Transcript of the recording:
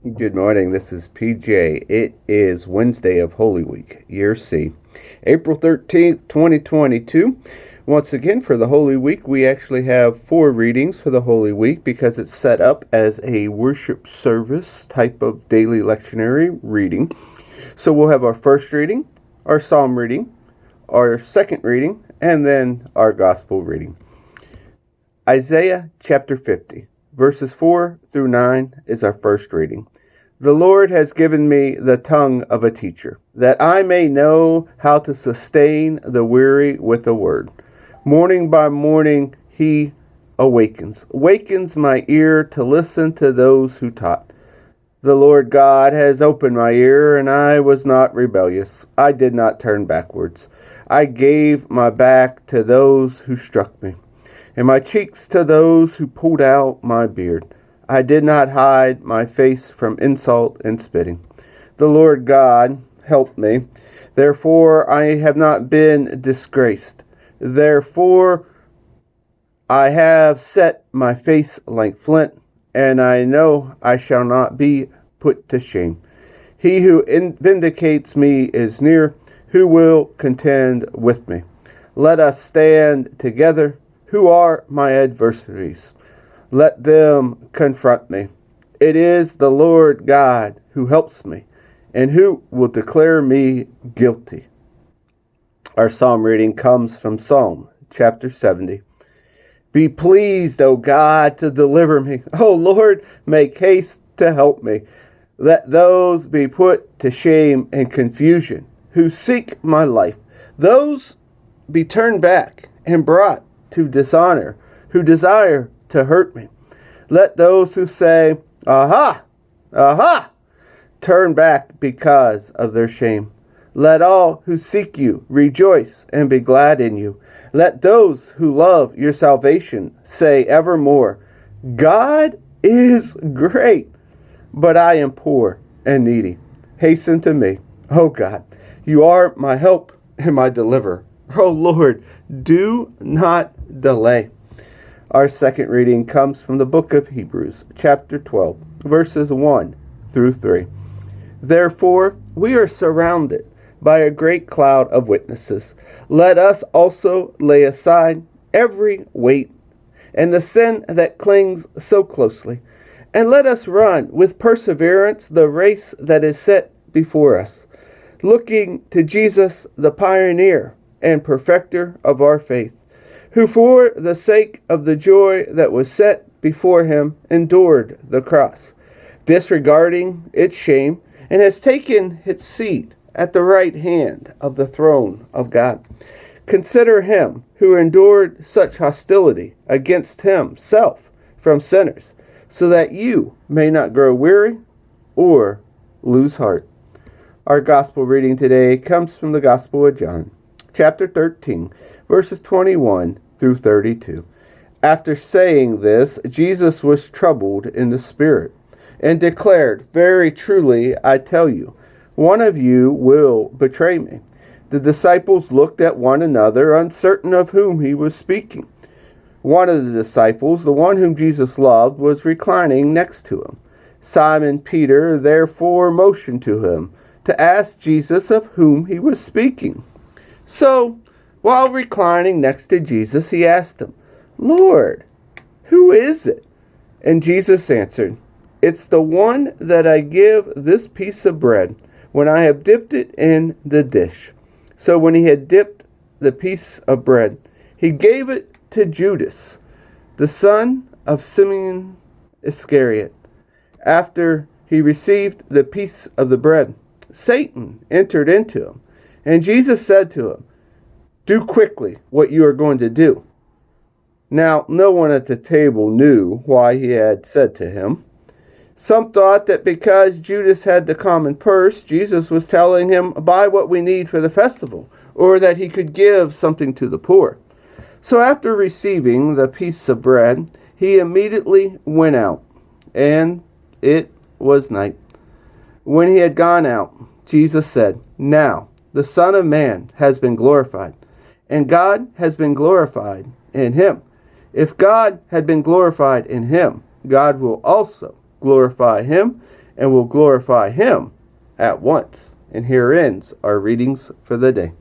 Good morning. This is PJ. It is Wednesday of Holy Week, Year C, April 13th, 2022. Once again, for the Holy Week, we actually have 4 readings for the Holy Week because it's set up as a worship service type of daily lectionary reading. So we'll have our first reading, our psalm reading, our second reading, and then our gospel reading. Isaiah chapter 50, verses 4 through 9 is our first reading. The Lord has given me the tongue of a teacher, that I may know how to sustain the weary with a word. Morning by morning he wakens my ear to listen to those who taught. The Lord God has opened my ear, and I was not rebellious. I did not turn backwards. I gave my back to those who struck me, and my cheeks to those who pulled out my beard. I did not hide my face from insult and spitting. The Lord God helped me. Therefore I have not been disgraced. Therefore I have set my face like flint, and I know I shall not be put to shame. He who vindicates me is near, who will contend with me. Let us stand together. Who are my adversaries? Let them confront me. It is the Lord God who helps me, and who will declare me guilty. Our psalm reading comes from Psalm chapter 70. Be pleased, O God, to deliver me. O Lord, make haste to help me. Let those be put to shame and confusion who seek my life. Those be turned back and brought to dishonor who desire to hurt me. Let those who say, Aha! Aha! turn back because of their shame. Let all who seek you rejoice and be glad in you. Let those who love your salvation say evermore, God is great, but I am poor and needy. Hasten to me, O God. You are my help and my deliverer. O Lord, do not delay. Our second reading comes from the book of Hebrews, chapter 12, verses 1 through 3. Therefore, we are surrounded by a great cloud of witnesses. Let us also lay aside every weight and the sin that clings so closely, and let us run with perseverance the race that is set before us, looking to Jesus, the pioneer and perfecter of our faith, who for the sake of the joy that was set before him endured the cross, disregarding its shame, and has taken its seat at the right hand of the throne of God. Consider him who endured such hostility against himself from sinners, so that you may not grow weary or lose heart. Our gospel reading today comes from the Gospel of John, chapter 13, verses 21 through 32. After saying this, Jesus was troubled in the spirit and declared, Very truly, I tell you, one of you will betray me. The disciples looked at one another, uncertain of whom he was speaking. One of the disciples, the one whom Jesus loved, was reclining next to him. Simon Peter therefore motioned to him to ask Jesus of whom he was speaking. So, while reclining next to Jesus, he asked him, Lord, who is it? And Jesus answered, It's the one that I give this piece of bread when I have dipped it in the dish. So when he had dipped the piece of bread, he gave it to Judas, the son of Simon Iscariot. After he received the piece of the bread, Satan entered into him, and Jesus said to him, Do quickly what you are going to do. Now, no one at the table knew why he had said to him. Some thought that because Judas had the common purse, Jesus was telling him, Buy what we need for the festival, or that he could give something to the poor. So after receiving the piece of bread, he immediately went out, and it was night. When he had gone out, Jesus said, Now the Son of Man has been glorified, and God has been glorified in him. If God had been glorified in him, God will also glorify him and will glorify Him at once. And here ends our readings for the day.